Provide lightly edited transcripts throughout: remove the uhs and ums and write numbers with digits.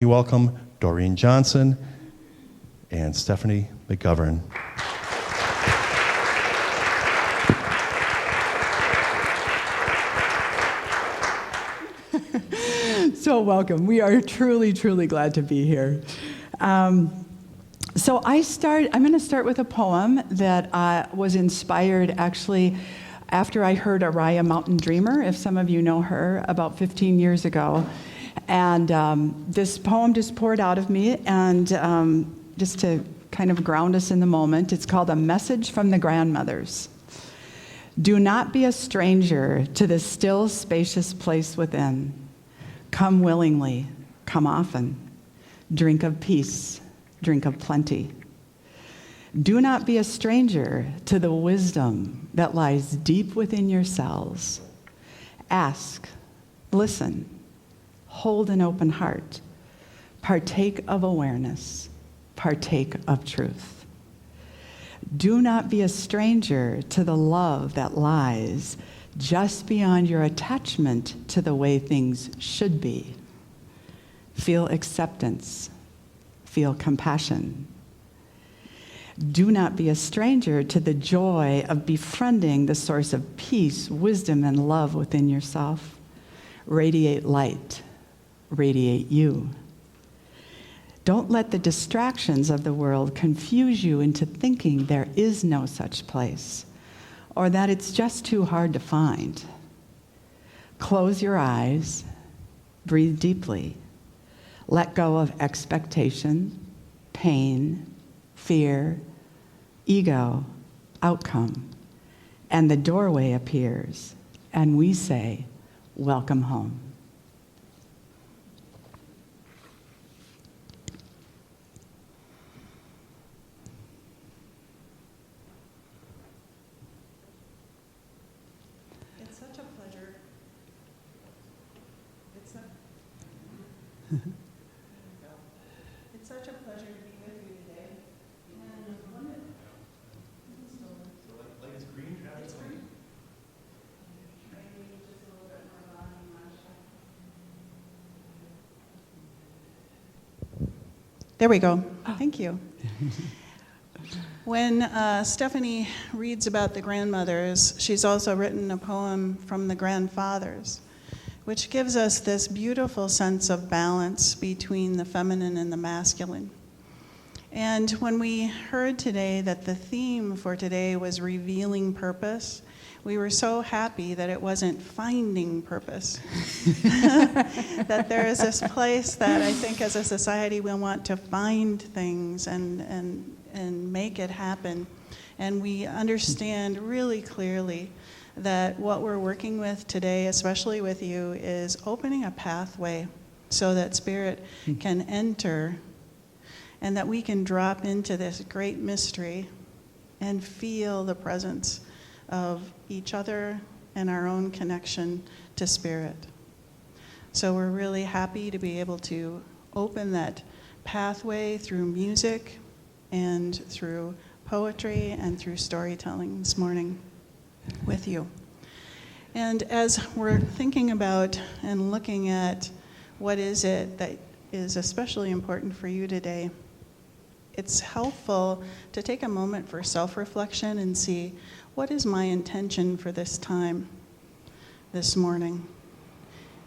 We welcome Doreen Johnson and Stephanie McGovern. So welcome. We are truly, truly glad to be here. So I'm going to start with a poem that was inspired actually after I heard Araya Mountain Dreamer, if some of you know her, about 15 years ago. And this poem just poured out of me, and just to kind of ground us in the moment, it's called A Message from the Grandmothers. Do not be a stranger to the still, spacious place within. Come willingly, come often. Drink of peace, drink of plenty. Do not be a stranger to the wisdom that lies deep within your cells. Ask, listen, hold an open heart. Partake of awareness, partake of truth. Do not be a stranger to the love that lies just beyond your attachment to the way things should be. Feel acceptance, feel compassion. Do not be a stranger to the joy of befriending the source of peace, wisdom, and love within yourself. Radiate light, radiate you. Don't let the distractions of the world confuse you into thinking there is no such place, or that it's just too hard to find. Close your eyes, breathe deeply. Let go of expectation, pain, fear, ego, outcome, and the doorway appears, and we say, welcome home. It's such a pleasure. It's such a pleasure to be with you today. It's green? It's green. Maybe just a little bit more volume, Masha. There we go. Thank you. When Stephanie reads about the grandmothers, she's also written a poem from the grandfathers, which gives us this beautiful sense of balance between the feminine and the masculine. And when we heard today that the theme for today was revealing purpose, we were so happy that it wasn't finding purpose. That there is this place that I think as a society we want to find things and make it happen. And we understand really clearly that what we're working with today, especially with you, is opening a pathway so that spirit can enter and that we can drop into this great mystery and feel the presence of each other and our own connection to spirit. So we're really happy to be able to open that pathway through music and through poetry and through storytelling this morning with you. And as we're thinking about and looking at what is it that is especially important for you today, it's helpful to take a moment for self-reflection and see, what is my intention for this time, this morning?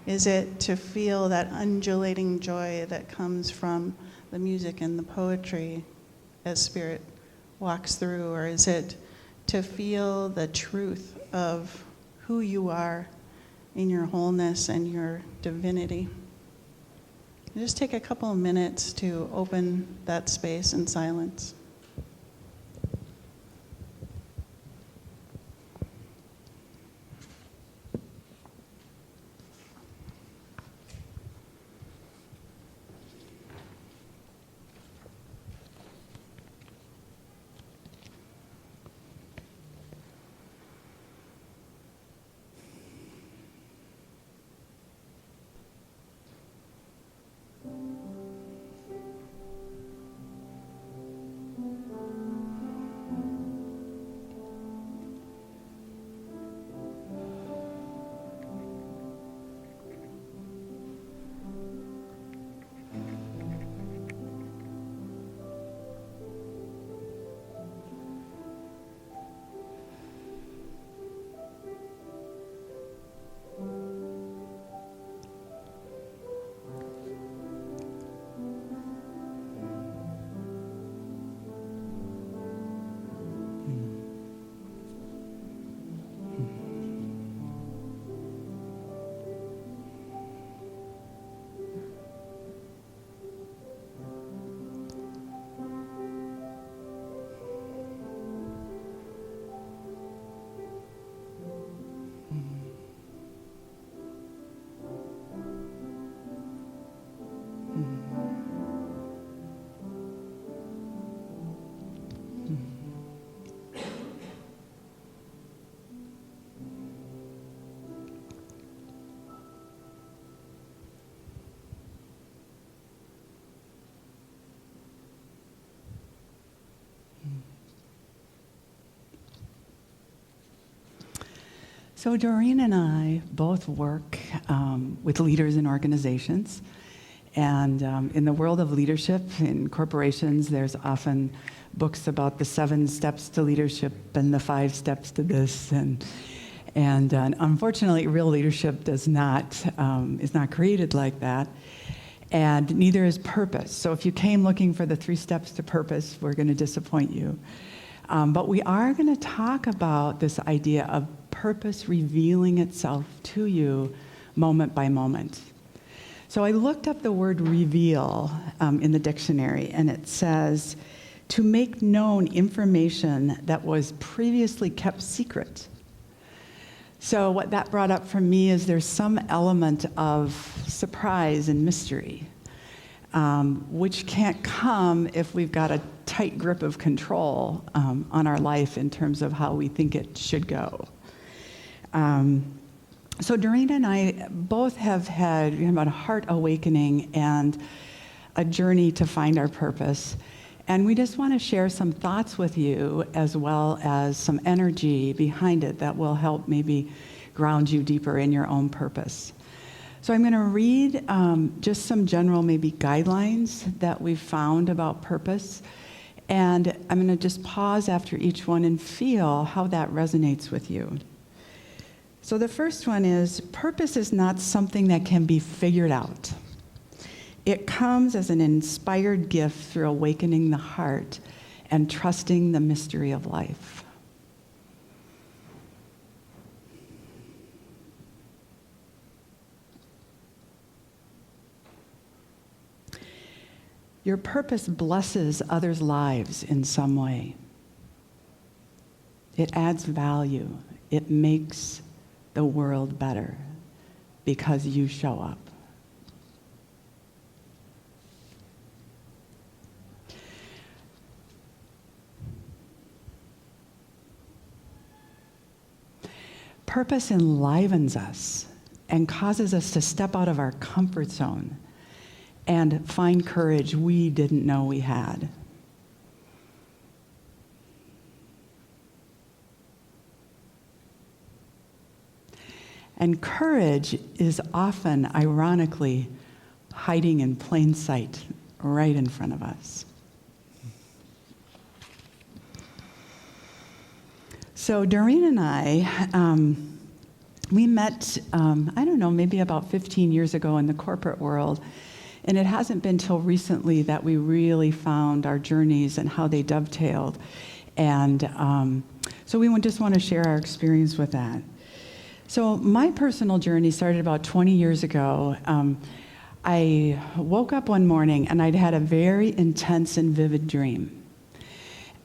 Is it to feel that undulating joy that comes from the music and the poetry as spirit walks through, or is it to feel the truth of who you are in your wholeness and your divinity? Just take a couple of minutes to open that space in silence. So Doreen and I both work with leaders in organizations. And in the world of leadership in corporations, there's often books about the 7 steps to leadership and the 5 steps to this. And unfortunately, real leadership is not created like that. And neither is purpose. So if you came looking for the 3 steps to purpose, we're going to disappoint you. But we are going to talk about this idea of purpose revealing itself to you moment by moment. So I looked up the word reveal in the dictionary, and it says, to make known information that was previously kept secret. So what that brought up for me is there's some element of surprise and mystery, which can't come if we've got a tight grip of control on our life in terms of how we think it should go. So Doreen and I both have had about a heart awakening and a journey to find our purpose. And we just want to share some thoughts with you as well as some energy behind it that will help maybe ground you deeper in your own purpose. So I'm going to read just some general maybe guidelines that we've found about purpose. And I'm going to just pause after each one and feel how that resonates with you. So the first one is, purpose is not something that can be figured out. It comes as an inspired gift through awakening the heart and trusting the mystery of life. Your purpose blesses others' lives in some way. It adds value. It makes the world better because you show up. Purpose enlivens us and causes us to step out of our comfort zone and find courage we didn't know we had. And courage is often, ironically, hiding in plain sight right in front of us. So Doreen and I, we met, maybe about 15 years ago in the corporate world. And it hasn't been till recently that we really found our journeys and how they dovetailed. And so we just want to share our experience with that. So my personal journey started about 20 years ago. I woke up one morning and I'd had a very intense and vivid dream.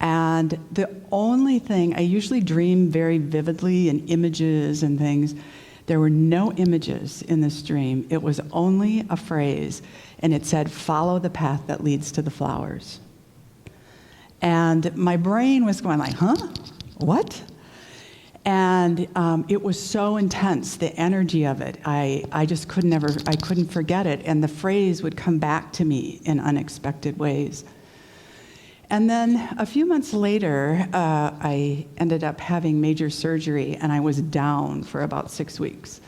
And the only thing, I usually dream very vividly in images and things. There were no images in this dream. It was only a phrase, and it said, "Follow the path that leads to the flowers." And my brain was going like, huh? What? And it was so intense, the energy of it. I just couldn't forget it. And the phrase would come back to me in unexpected ways. And then a few months later, I ended up having major surgery, and I was down for about 6 weeks.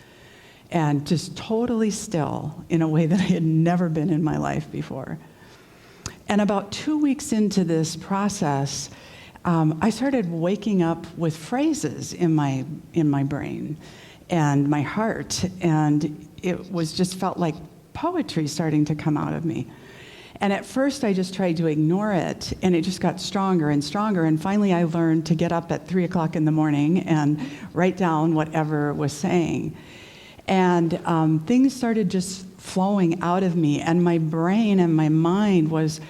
And just totally still in a way that I had never been in my life before. And about 2 weeks into this process, I started waking up with phrases in my brain and my heart, and it was just felt like poetry starting to come out of me. And at first, I just tried to ignore it, and it just got stronger and stronger. And finally, I learned to get up at 3 o'clock in the morning and write down whatever it was saying. And things started just flowing out of me, and my brain and my mind was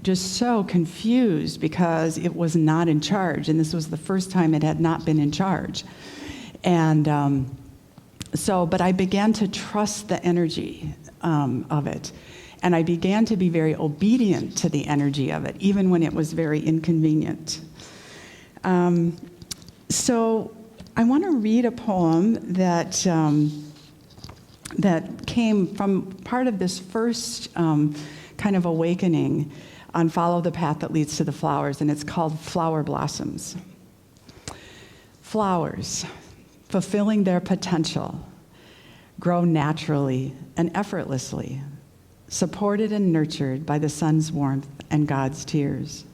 just so confused because it was not in charge, and this was the first time it had not been in charge. And but I began to trust the energy of it, and I began to be very obedient to the energy of it, even when it was very inconvenient. So I want to read a poem that came from part of this first kind of awakening on Follow the Path That Leads to the Flowers, and it's called Flower Blossoms. Flowers. fulfilling their potential, grow naturally and effortlessly, supported and nurtured by the sun's warmth and God's tears.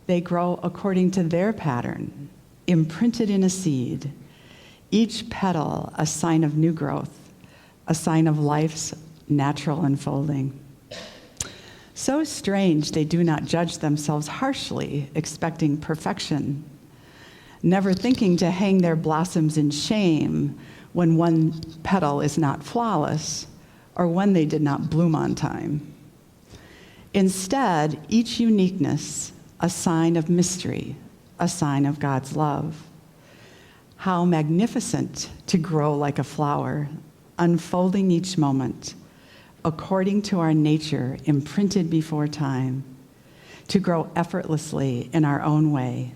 They grow according to their pattern, imprinted in a seed, each petal a sign of new growth, a sign of life's natural unfolding. So strange they do not judge themselves harshly, expecting perfection, never thinking to hang their blossoms in shame when one petal is not flawless or when they did not bloom on time. Instead, each uniqueness, a sign of mystery, a sign of God's love. How magnificent to grow like a flower, unfolding each moment, according to our nature imprinted before time, to grow effortlessly in our own way,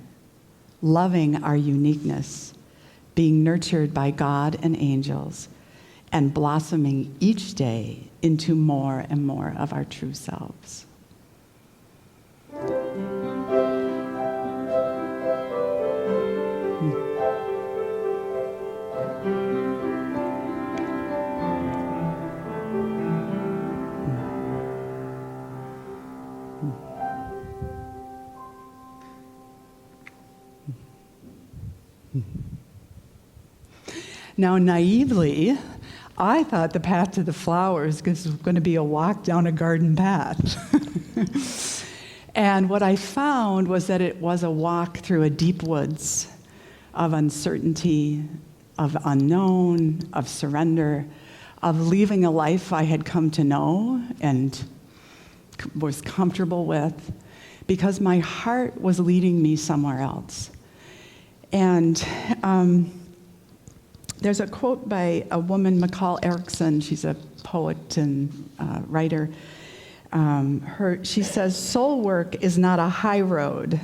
loving our uniqueness, being nurtured by God and angels, and blossoming each day into more and more of our true selves. Now, naively, I thought the path to the flowers was going to be a walk down a garden path. And what I found was that it was a walk through a deep woods of uncertainty, of unknown, of surrender, of leaving a life I had come to know and was comfortable with, because my heart was leading me somewhere else. And there's a quote by a woman, McCall Erickson. She's a poet and writer. She says, "Soul work is not a high road.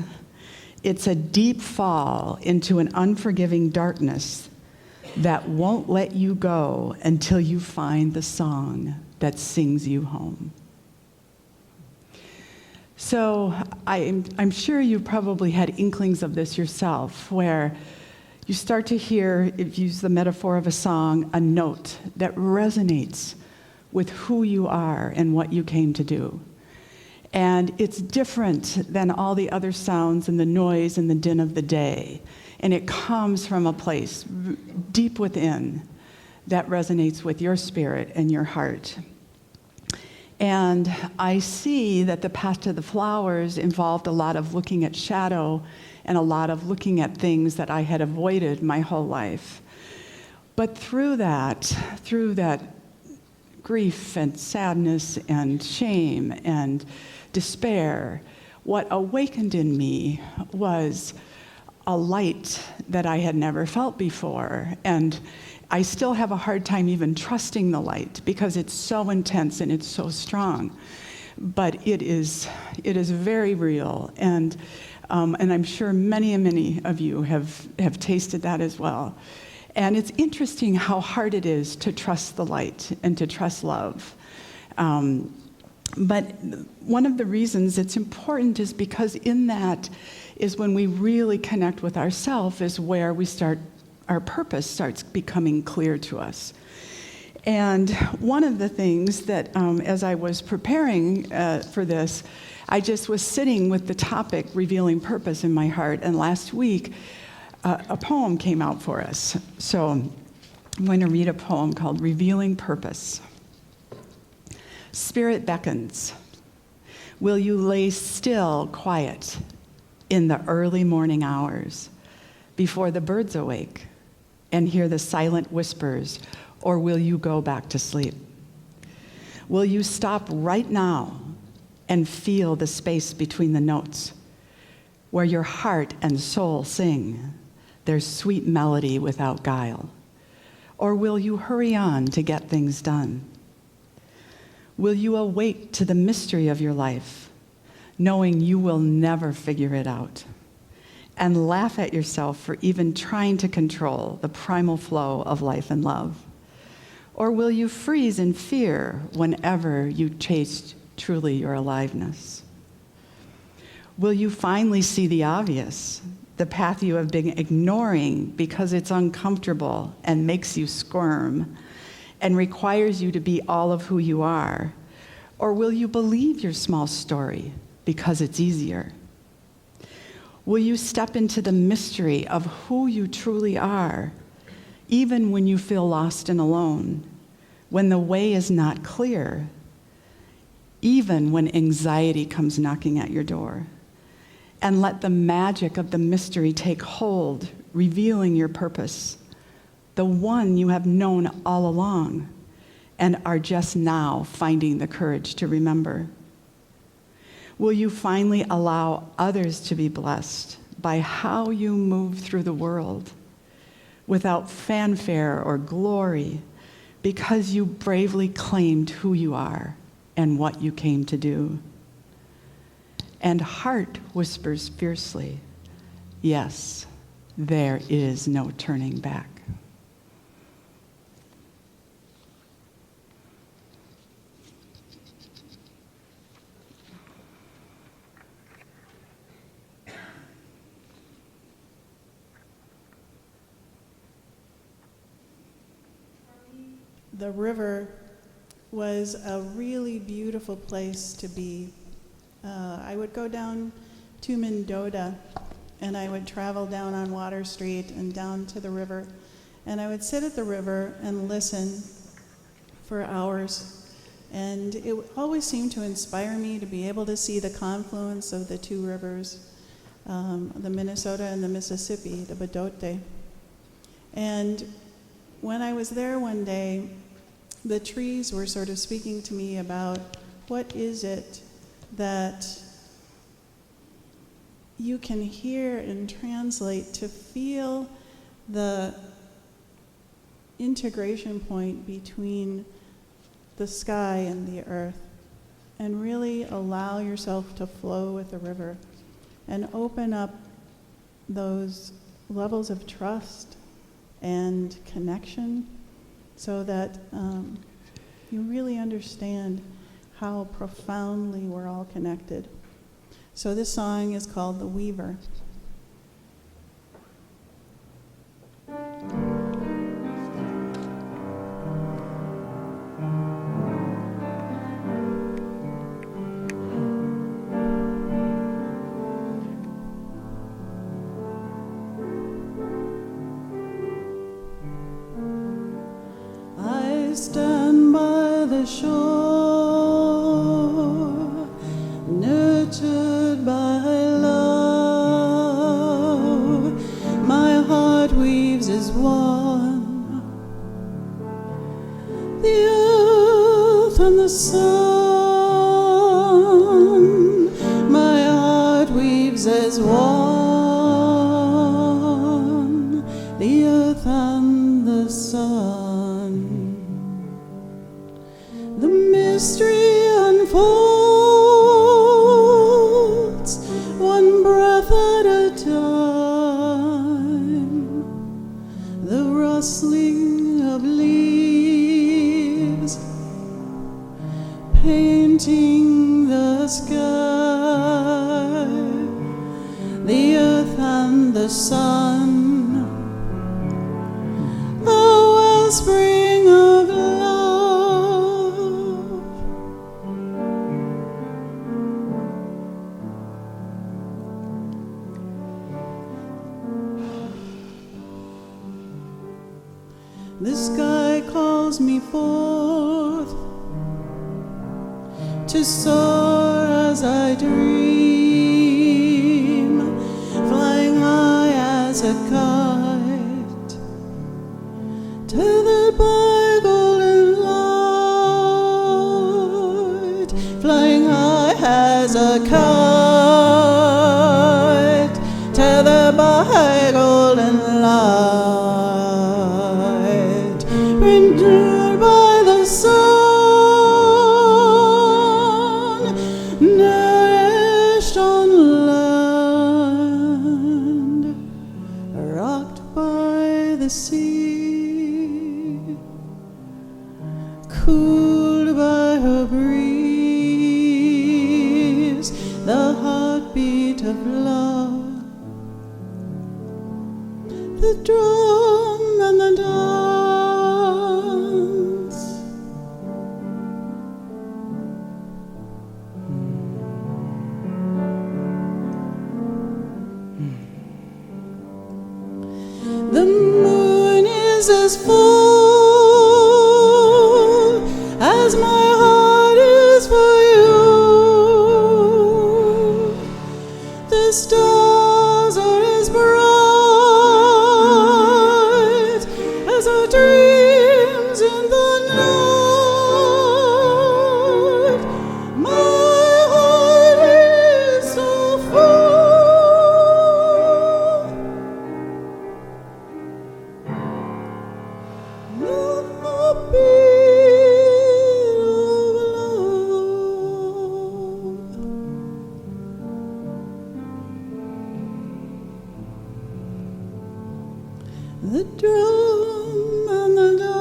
It's a deep fall into an unforgiving darkness that won't let you go until you find the song that sings you home." So I'm sure you probably had inklings of this yourself, where you start to hear, if you use the metaphor of a song, a note that resonates with who you are and what you came to do. And it's different than all the other sounds and the noise and the din of the day. And it comes from a place deep within that resonates with your spirit and your heart. And I see that the path to the flowers involved a lot of looking at shadow and a lot of looking at things that I had avoided my whole life. But through that grief and sadness and shame and despair, what awakened in me was a light that I had never felt before. And I still have a hard time even trusting the light because it's so intense and it's so strong. But it is very real. And I'm sure many of you have tasted that as well. And it's interesting how hard it is to trust the light and to trust love. But one of the reasons it's important is because in that is when we really connect with ourselves, is where our purpose starts becoming clear to us. And one of the things that, as I was preparing for this, I just was sitting with the topic, revealing purpose, in my heart. And last week, a poem came out for us. So I'm going to read a poem called Revealing Purpose. Spirit beckons. Will you lay still, quiet, in the early morning hours, before the birds awake, and hear the silent whispers, or will you go back to sleep? Will you stop right now and feel the space between the notes, where your heart and soul sing their sweet melody without guile? Or will you hurry on to get things done? Will you awake to the mystery of your life, knowing you will never figure it out, and laugh at yourself for even trying to control the primal flow of life and love? Or will you freeze in fear whenever you taste truly your aliveness? Will you finally see the obvious, the path you have been ignoring because it's uncomfortable and makes you squirm and requires you to be all of who you are? Or will you believe your small story because it's easier? Will you step into the mystery of who you truly are, even when you feel lost and alone, when the way is not clear, even when anxiety comes knocking at your door? And let the magic of the mystery take hold, revealing your purpose, the one you have known all along and are just now finding the courage to remember. Will you finally allow others to be blessed by how you move through the world without fanfare or glory, because you bravely claimed who you are and what you came to do? And heart whispers fiercely, yes, there is no turning back. The river was a really beautiful place to be. I would go down to Mendota, and I would travel down on Water Street and down to the river, and I would sit at the river and listen for hours. And it always seemed to inspire me to be able to see the confluence of the two rivers, the Minnesota and the Mississippi, the Badote. And when I was there one day, the trees were sort of speaking to me about what is it that you can hear and translate to feel the integration point between the sky and the earth, and really allow yourself to flow with the river and open up those levels of trust and connection so that you really understand how profoundly we're all connected. So this song is called The Weaver. I stand by the shore, nurtured by love. My heart weaves as one, the earth and the sun. My heart weaves as one, the earth and the sun. The mystery unfolds, one breath at a time. The rustling of leaves, painting the sky. The earth and the sun, a wellspring of love. The sky calls me forth to soar as I dream, flying high as a kite, tethered by golden light, flying high as a kite, tethered by golden light, endured by the sun, nourished on land, rocked by the sea, cooled by her breeze, the heartbeat of love, the drum and the dance. The moon is as full as my heart is for you. The stars are as bright as our dreams in the night. My heart is so full. The beat of love. The drum and the dance.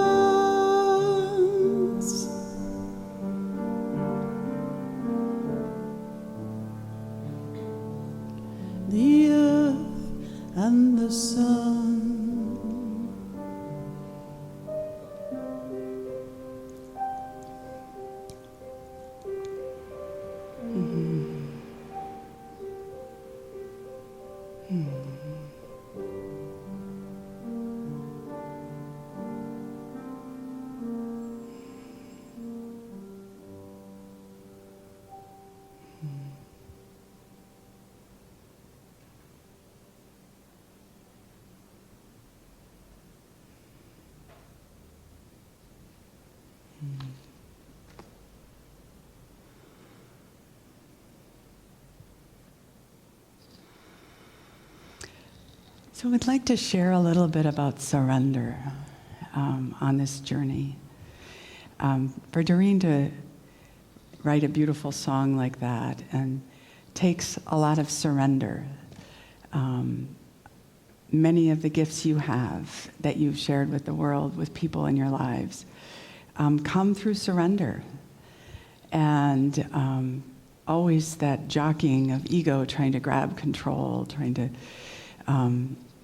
The earth and the sun. So I'd like to share a little bit about surrender on this journey. For Doreen to write a beautiful song like that and takes a lot of surrender. Many of the gifts you have that you've shared with the world, with people in your lives, come through surrender. And always that jockeying of ego, trying to grab control, trying to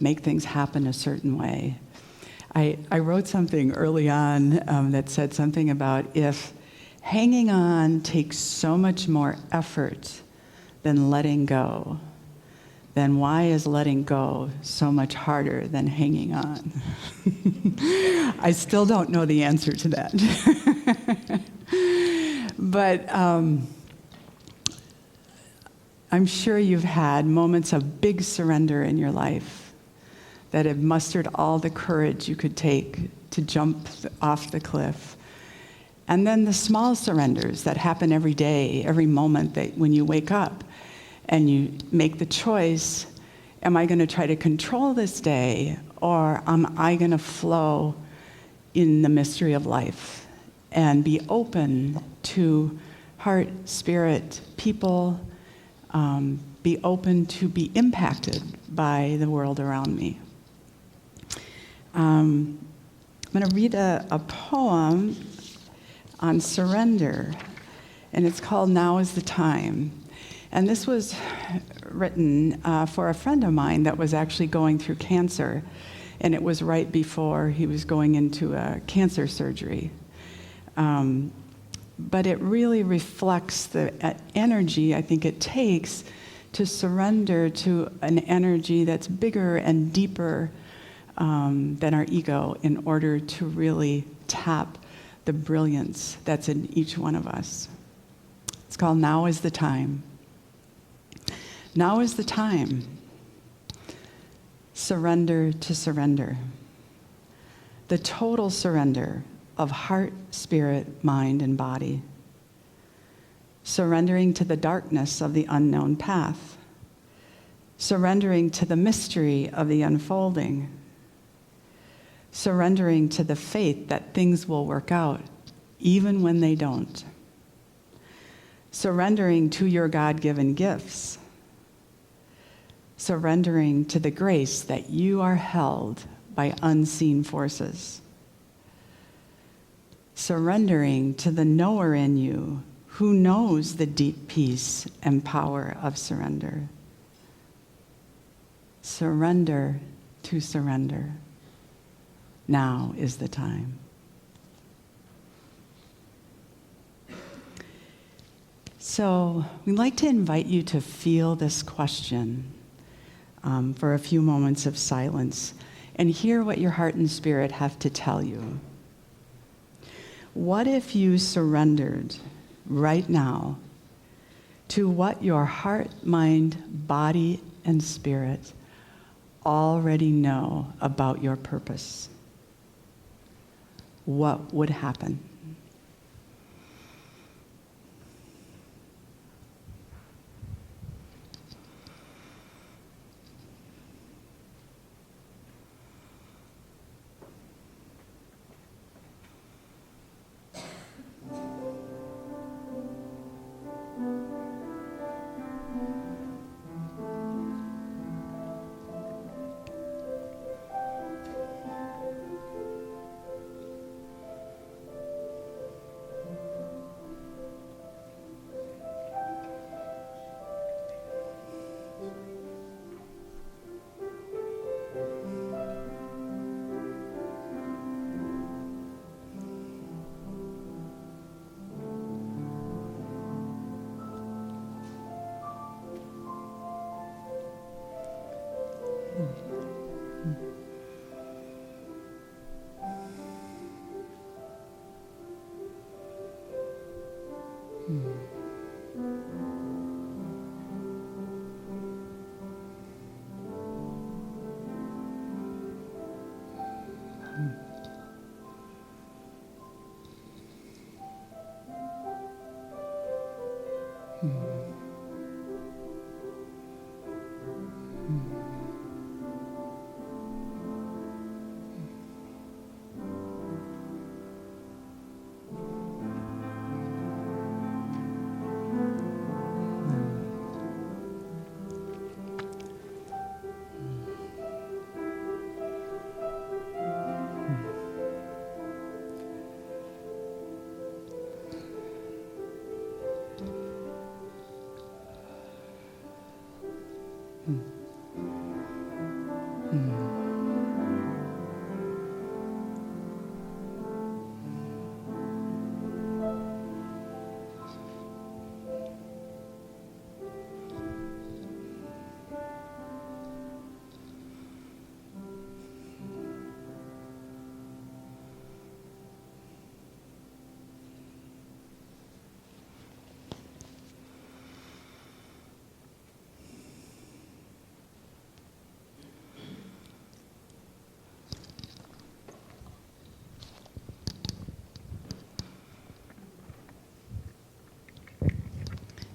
make things happen a certain way. I wrote something early on that said something about if hanging on takes so much more effort than letting go, then why is letting go so much harder than hanging on? I still don't know the answer to that. But I'm sure you've had moments of big surrender in your life that have mustered all the courage you could take to jump off the cliff. And then the small surrenders that happen every day, every moment that when you wake up and you make the choice, am I going to try to control this day, or am I going to flow in the mystery of life and be open to heart, spirit, people, be open to be impacted by the world around me. I'm going to read a poem on surrender, and it's called Now is the Time. And this was written for a friend of mine that was actually going through cancer, and it was right before he was going into a cancer surgery. But it really reflects the energy I think it takes to surrender to an energy that's bigger and deeper than our ego in order to really tap the brilliance that's in each one of us. It's called Now is the Time. Now is the time. Surrender to surrender. The total surrender of heart, spirit, mind, and body. Surrendering to the darkness of the unknown path. Surrendering to the mystery of the unfolding. Surrendering to the faith that things will work out, even when they don't. Surrendering to your God-given gifts. Surrendering to the grace that you are held by unseen forces. Surrendering to the knower in you who knows the deep peace and power of surrender. Surrender to surrender. Now is the time. So we'd like to invite you to feel this question for a few moments of silence and hear what your heart and spirit have to tell you. What if you surrendered right now to what your heart, mind, body, and spirit already know about your purpose? What would happen?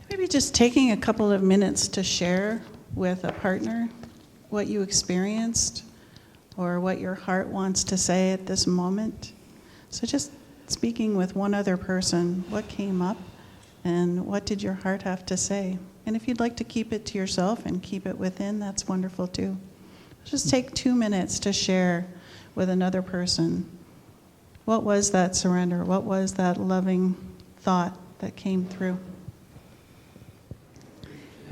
Maybe just taking a couple of minutes to share with a partner what you experienced or what your heart wants to say at this moment. So just speaking with one other person, what came up and what did your heart have to say? And if you'd like to keep it to yourself and keep it within, that's wonderful too. Just take 2 minutes to share with another person. What was that surrender? What was that loving thought that came through?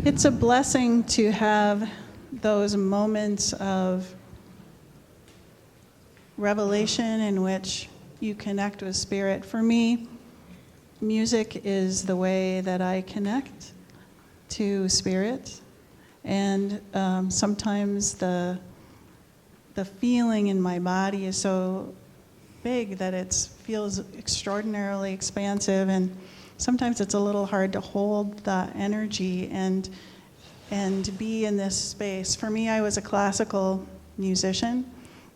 It's a blessing to have those moments of revelation in which you connect with spirit. For me, music is the way that I connect to spirit. And sometimes the feeling in my body is so big that it feels extraordinarily expansive, and sometimes it's a little hard to hold the energy and be in this space. For me, I was a classical musician,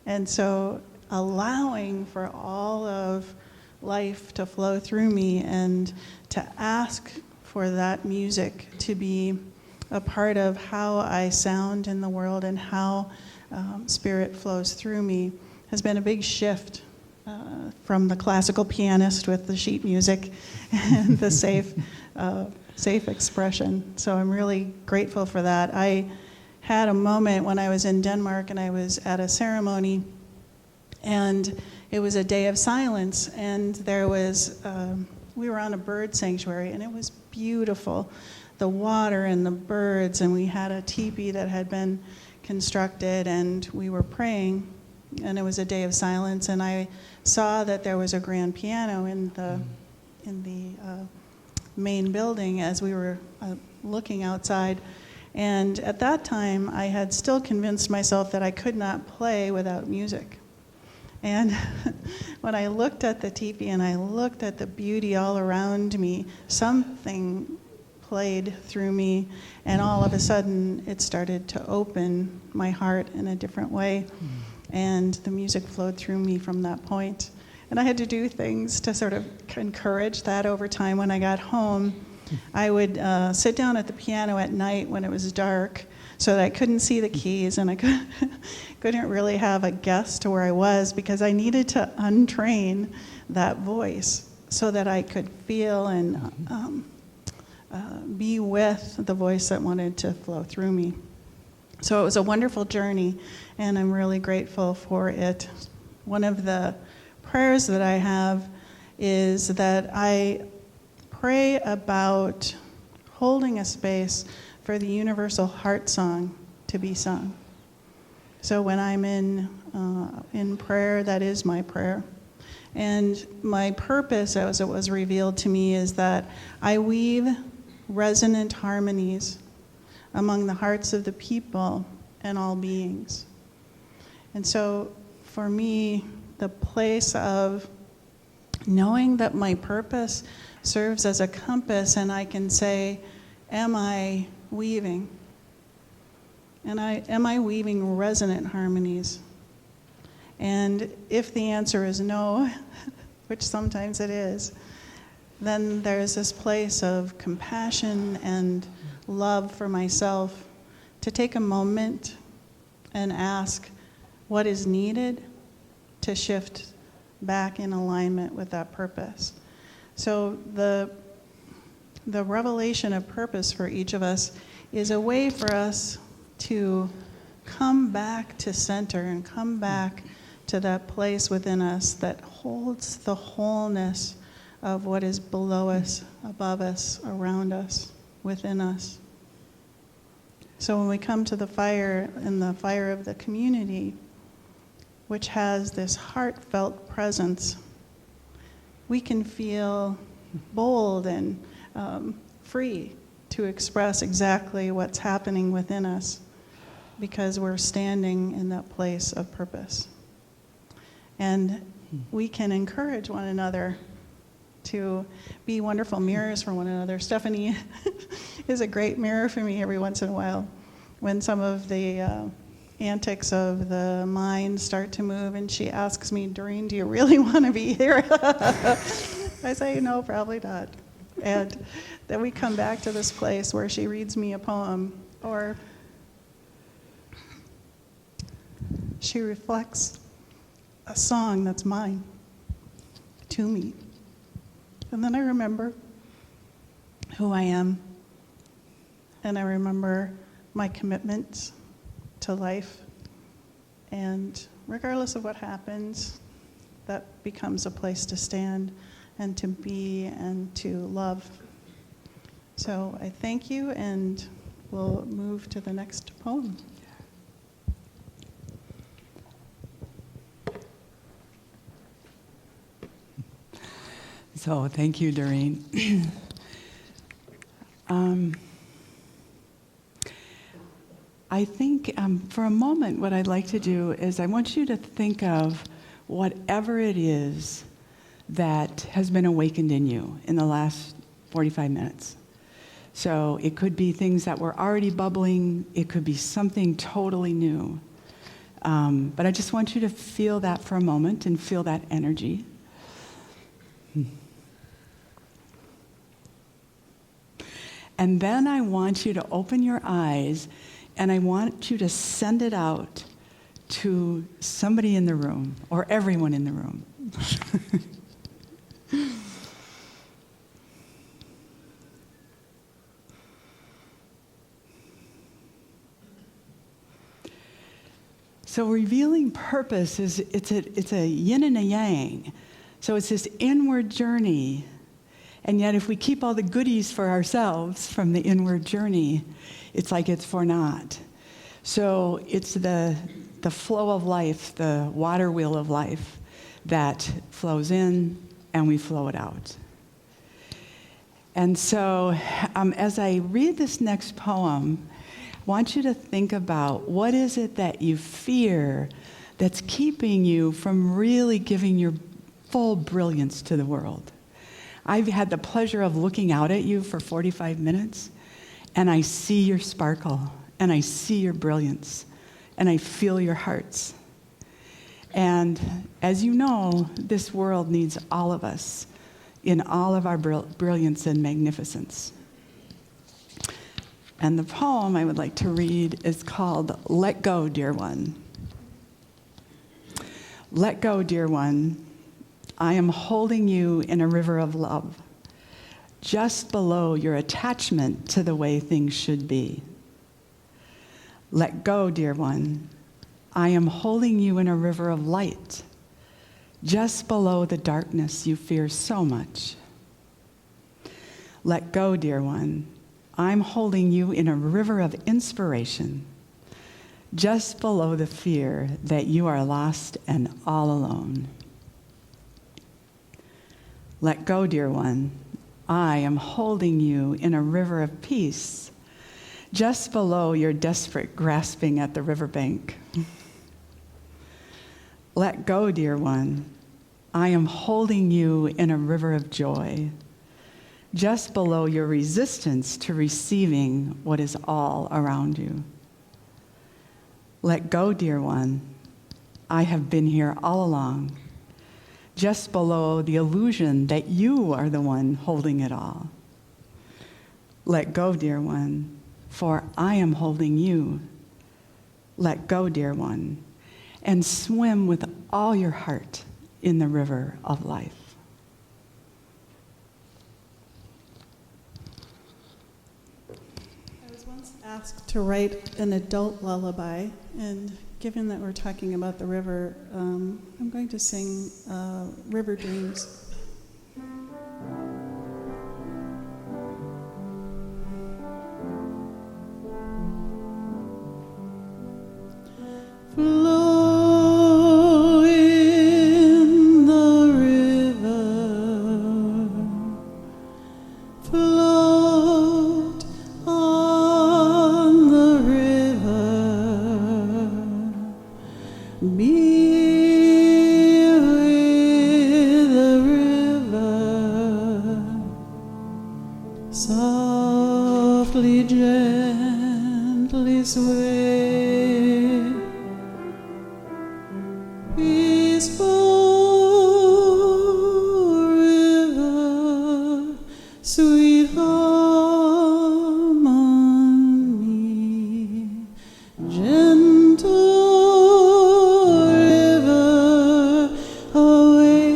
and so allowing for all of life to flow through me and to ask for that music to be a part of how I sound in the world and how spirit flows through me has been a big shift from the classical pianist with the sheet music and the safe expression. So I'm really grateful for that. I had a moment when I was in Denmark and I was at a ceremony, and it was a day of silence, and there was we were on a bird sanctuary, and it was beautiful, the water and the birds, and we had a teepee that had been constructed, and we were praying, and it was a day of silence, and I saw that there was a grand piano in the main building as we were looking outside. And at that time, I had still convinced myself that I could not play without music. And when I looked at the teepee and I looked at the beauty all around me, something played through me, and all of a sudden it started to open my heart in a different way. And the music flowed through me from that point. And I had to do things to sort of encourage that over time. When I got home, I would sit down at the piano at night when it was dark so that I couldn't see the keys, and I couldn't really have a guess to where I was, because I needed to untrain that voice so that I could feel and be with the voice that wanted to flow through me. So it was a wonderful journey, and I'm really grateful for it. One of the prayers that I have is that I pray about holding a space for the universal heart song to be sung. So when I'm in prayer, that is my prayer. And my purpose, as it was revealed to me, is that I weave resonant harmonies among the hearts of the people and all beings. And so for me, the place of knowing that my purpose serves as a compass, and I can say, am I weaving? And am I weaving resonant harmonies? And if the answer is no, which sometimes it is, then there's this place of compassion and love for myself to take a moment and ask what is needed to shift back in alignment with that purpose. So the revelation of purpose for each of us is a way for us to come back to center and come back to that place within us that holds the wholeness of what is below us, above us, around us, within us. So when we come to the fire, and the fire of the community, which has this heartfelt presence, we can feel bold and free to express exactly what's happening within us, because we're standing in that place of purpose. And we can encourage one another to be wonderful mirrors for one another. Stephanie is a great mirror for me every once in a while when some of the antics of the mind start to move, and she asks me, Doreen, do you really want to be here? I say, no, probably not. And then we come back to this place where she reads me a poem, or she reflects a song that's mine to me. And then I remember who I am, and I remember my commitments to life. And regardless of what happens, that becomes a place to stand and to be and to love. So I thank you, and we'll move to the next poem. So thank you, Doreen. I think for a moment what I'd like to do is I want you to think of whatever it is that has been awakened in you in the last 45 minutes. So it could be things that were already bubbling. It could be something totally new. But I just want you to feel that for a moment and feel that energy. And then I want you to open your eyes, and I want you to send it out to somebody in the room, or everyone in the room. So revealing purpose is it's a yin and a yang. So it's this inward journey. And yet if we keep all the goodies for ourselves from the inward journey, it's like it's for naught. So it's the flow of life, the water wheel of life that flows in and we flow it out. And so as I read this next poem, I want you to think about what is it that you fear that's keeping you from really giving your full brilliance to the world. I've had the pleasure of looking out at you for 45 minutes, and I see your sparkle, and I see your brilliance, and I feel your hearts. And as you know, this world needs all of us in all of our brilliance and magnificence. And the poem I would like to read is called Let Go, Dear One. Let go, dear one. I am holding you in a river of love, just below your attachment to the way things should be. Let go, dear one. I am holding you in a river of light, just below the darkness you fear so much. Let go, dear one. I'm holding you in a river of inspiration, just below the fear that you are lost and all alone. Let go, dear one. I am holding you in a river of peace, just below your desperate grasping at the riverbank. Let go, dear one. I am holding you in a river of joy, just below your resistance to receiving what is all around you. Let go, dear one. I have been here all along, just below the illusion that you are the one holding it all. Let go, dear one, for I am holding you. Let go, dear one, and swim with all your heart in the river of life. I was once asked to write an adult lullaby, and given that we're talking about the river, I'm going to sing River Dreams. Flow in the river, float on the river, be with the river, softly, gently sway. Peaceful river, sweet harmony, gentle river, awakening.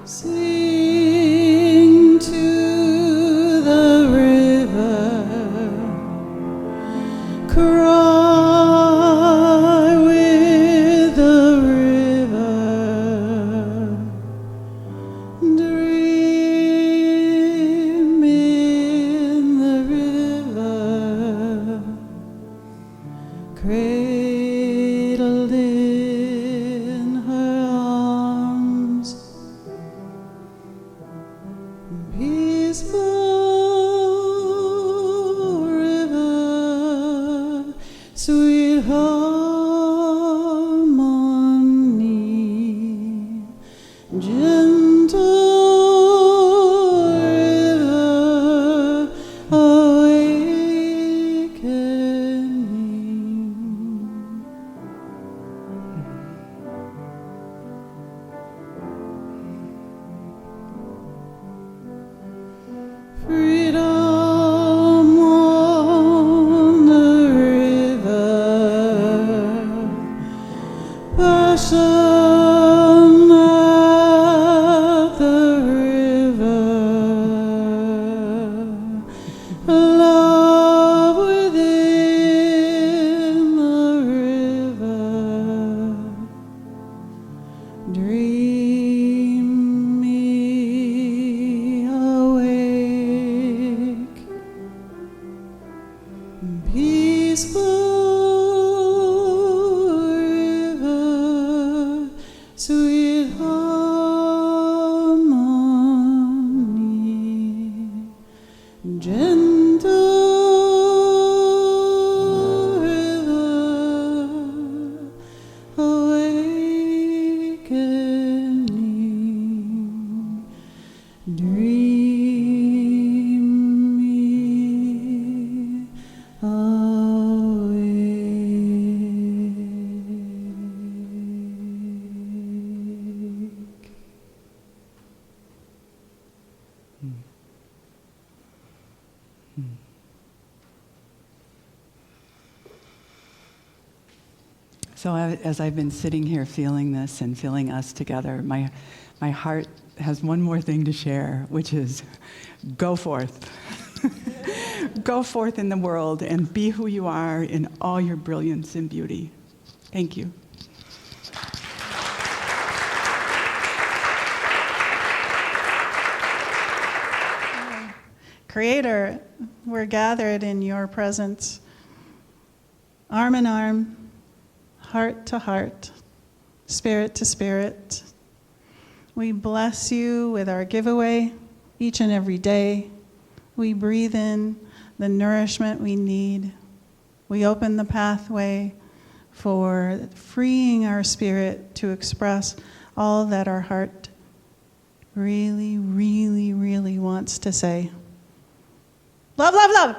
Sing to the river, cry with the river, dream in the river, cradled in her arms. Peaceful river, sweet harmony, gentle river, awakening. Freedom on the river, forever, sweet harmony, gentle river, awakening, dream me awake. So as I've been sitting here feeling this and feeling us together, my heart has one more thing to share, which is go forth. Go forth in the world and be who you are in all your brilliance and beauty. Thank you. Creator, we're gathered in your presence, arm in arm, heart to heart, spirit to spirit. We bless you with our giveaway each and every day. We breathe in the nourishment we need. We open the pathway for freeing our spirit to express all that our heart really, really, really wants to say. Love, love, love.